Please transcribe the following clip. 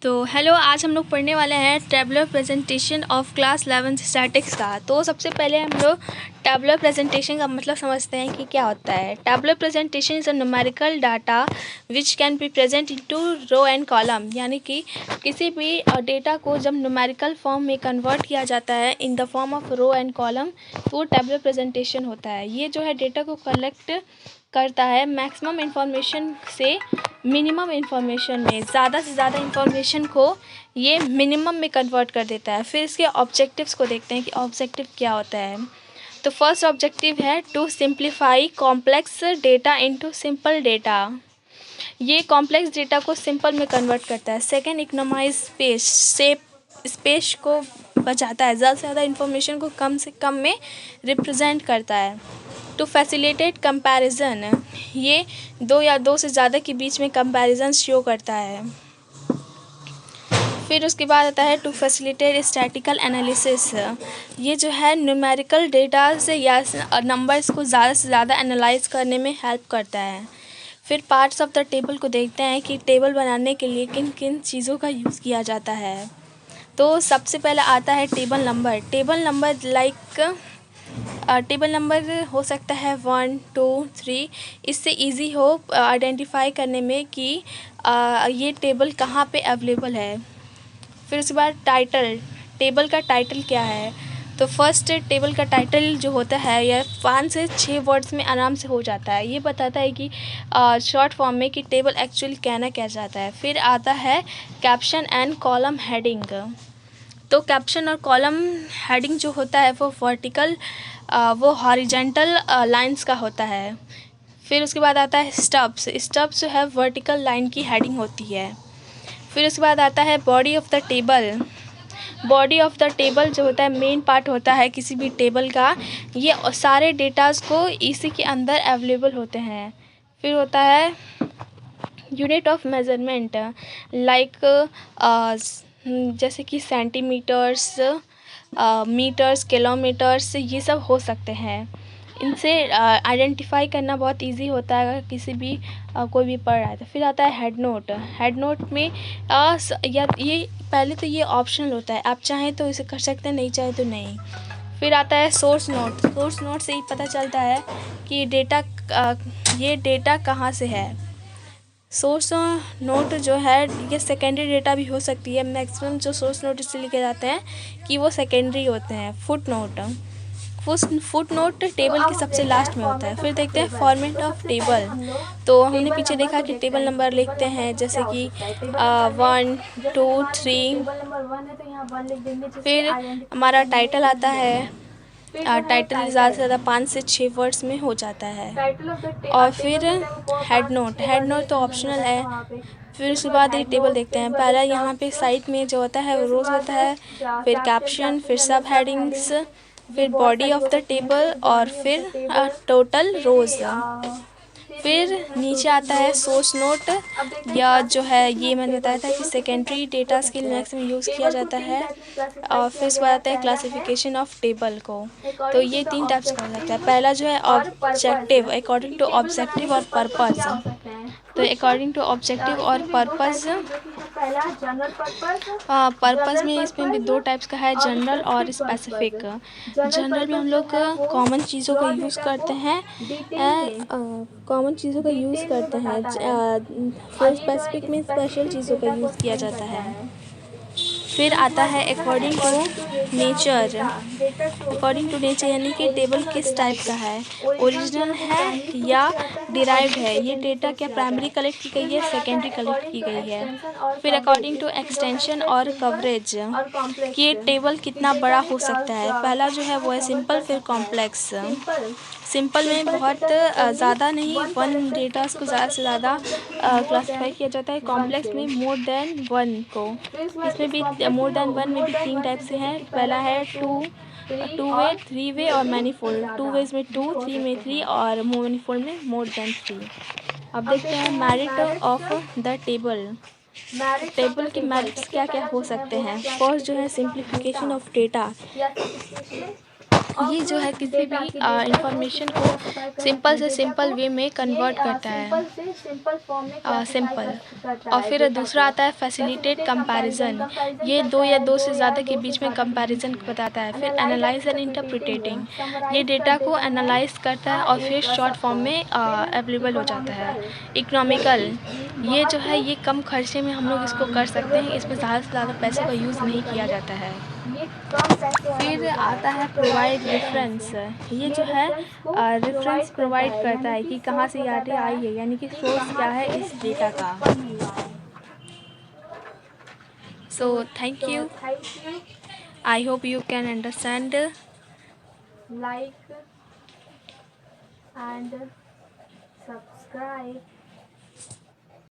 तो हेलो, आज हम लोग पढ़ने वाले हैं tabular presentation of class 11 statics का। तो सबसे पहले हम लोग टेबुलर प्रेजेंटेशन का मतलब समझते हैं कि क्या होता है। Tabular presentation is a numerical data which can be present into row and column, यानी कि किसी भी डेटा को जब न्यूमेरिकल फॉर्म में कन्वर्ट किया जाता है in the form of row and column तो वो टेबुलर प्रेजेंटेशन होता है। ये जो है डेटा को कलेक्ट करता है मैक्सिमम इंफॉर्मेशन से मिनिमम इंफॉर्मेशन में, ज़्यादा से ज़्यादा इंफॉर्मेशन को ये मिनिमम में कन्वर्ट कर देता है। फिर इसके ऑब्जेक्टिव्स को देखते हैं कि ऑब्जेक्टिव क्या होता है। तो फर्स्ट ऑब्जेक्टिव है to simplify complex data into simple data. ये कॉम्प्लेक्स डेटा को सिंपल में कन्वर्ट करता है। सेकेंड, इकोनोमाइज स्पेस को बचाता है, ज़्यादा से ज़्यादा इंफॉर्मेशन को कम से कम में रिप्रेजेंट करता है। टू फैसिलिटेट कंपैरिजन, ये दो या दो से ज़्यादा के बीच में कंपैरिजन शो करता है। फिर उसके बाद आता है टू फैसिलिटेट स्टैटिकल एनालिसिस, ये जो है न्यूमेरिकल डेटा से या नंबर्स को ज़्यादा से ज़्यादा एनालाइज करने में हेल्प करता है। फिर पार्ट्स ऑफ द टेबल को देखते हैं कि टेबल बनाने के लिए किन किन चीज़ों का यूज़ किया जाता है। तो सबसे पहले आता है टेबल नंबर। टेबल नंबर हो सकता है 1, 2, 3। इससे इजी हो आइडेंटिफाई करने में कि ये टेबल कहाँ पे अवेलेबल है। फिर उसके बाद टाइटल, टेबल का टाइटल क्या है। तो फर्स्ट, टेबल का टाइटल जो होता है यह 5 से 6 वर्ड्स में आराम से हो जाता है। ये बताता है कि शॉर्ट फॉर्म में कि टेबल एक्चुअली कहना क्या चाहता है। फिर आता है कैप्शन एंड कॉलम हेडिंग। तो कैप्शन और कॉलम हेडिंग जो होता है वो वर्टिकल वो हॉरिजेंटल लाइंस का होता है। फिर उसके बाद आता है स्टब्स जो है वर्टिकल लाइन की हेडिंग होती है। फिर उसके बाद आता है body of the table. Body of the table जो होता है मेन पार्ट होता है किसी भी टेबल का, ये सारे डेटाज को इसी के अंदर अवेलेबल होते हैं। फिर होता है यूनिट ऑफ मेजरमेंट, लाइक जैसे कि सेंटीमीटर्स, मीटर्स, किलोमीटर्स, ये सब हो सकते हैं। इनसे आइडेंटिफाई करना बहुत इजी होता है अगर किसी भी कोई भी पढ़ रहा है तो। फिर आता है हेड नोट। हेड नोट में या ये पहले तो ये ऑप्शनल होता है, आप चाहें तो इसे कर सकते हैं, नहीं चाहें तो नहीं। फिर आता है सोर्स नोट। सोर्स नोट से ही पता चलता है कि ये डेटा कहाँ से है। सोर्स नोट जो है ये सेकेंडरी डेटा भी हो सकती है। मैक्सिमम जो सोर्स नोट इससे लिखे जाते हैं कि वो सेकेंडरी होते हैं। फुट नोट टेबल के सबसे लास्ट में होता है। फिर देखते हैं फॉर्मेट ऑफ टेबल। तो हमने पीछे देखा कि टेबल नंबर लिखते हैं जैसे कि 1, 2, 3। फिर हमारा टाइटल आता है। टाइटल ज़्यादा से ज़्यादा 5 से 6 वर्ड्स में हो जाता है। और फिर हेड नोट तो ऑप्शनल है। फिर उसके बाद ये टेबल देखते हैं। पहला यहाँ पे साइड में जो होता है वो रोज़ होता है, फिर कैप्शन, फिर सब हेडिंग्स, फिर बॉडी ऑफ द टेबल और फिर टोटल रोज़। फिर नीचे आता है सोर्स नोट, या जो है ये मैंने बताया था कि सेकेंडरी डेटास के लिए मैक्सिमम यूज़ किया जाता है। और फिर उसके बाद आता है क्लासिफिकेशन ऑफ टेबल को। तो ये 3 टाइप्स का हो जाता है। पहला जो है ऑब्जेक्टिव, अकॉर्डिंग टू ऑब्जेक्टिव और पर्पस। तो अकॉर्डिंग टू ऑब्जेक्टिव और पर्पस, पर्पस में इसमें भी 2 टाइप्स का है, जनरल और स्पेसिफिक। जनरल में हम लोग कॉमन चीज़ों का यूज़ करते हैं, फिर स्पेसिफिक में स्पेशल चीज़ों का यूज़ किया जाता है। फिर आता है according to nature. According to nature यानी कि टेबल किस टाइप का है, ओरिजिनल है या डिराइव्ड है, ये डेटा क्या प्राइमरी कलेक्ट की गई है, सेकेंडरी कलेक्ट की गई है। फिर अकॉर्डिंग टू एक्सटेंशन और कवरेज, कि ये टेबल कितना बड़ा हो सकता है। पहला जो है वो है सिंपल, फिर कॉम्प्लेक्स। सिंपल में बहुत ज़्यादा नहीं, 1 डेटास को ज़्यादा से ज़्यादा क्लासीफाई किया जाता है। कॉम्प्लेक्स में मोर देन 1 को, इसमें भी मोर देन 1 में भी 3 टाइप से हैं। पहला है टू वे, 3 वे और मैनीफोल्ड। 2 वेज में 2, 3 में 3 और मैनीफोल्ड में मोर देन 3। अब देखते हैं merit of the table. Table के मेरिट्स क्या क्या हो सकते हैं। फर्स्ट जो है सिंप्लीफिकेशन ऑफ डेटा, ये जो है किसी भी इंफॉर्मेशन को सिंपल से सिंपल वे में कन्वर्ट करता है, सिंपल। और फिर दूसरा आता है फैसिलिटेट कंपैरिजन, ये दो या दो से ज़्यादा के बीच में कंपैरिजन बताता है। फिर एनालाइज एंड इंटरप्रिटेटिंग, ये डेटा को एनालाइज करता है और फिर शॉर्ट फॉर्म में अवेलेबल हो जाता है। इकोनॉमिकल, ये जो है ये कम खर्चे में हम लोग इसको कर सकते हैं, इसमें ज़्यादा से ज़्यादा पैसे का यूज़ नहीं किया जाता है। फिर आता है प्रोवाइड रेफरेंस, ये जो है रेफरेंस प्रोवाइड करता है कि कहाँ से ये डाटा आई है, यानी कि सोर्स क्या है इस डेटा का। So thank you, I hope you can understand. Like and subscribe.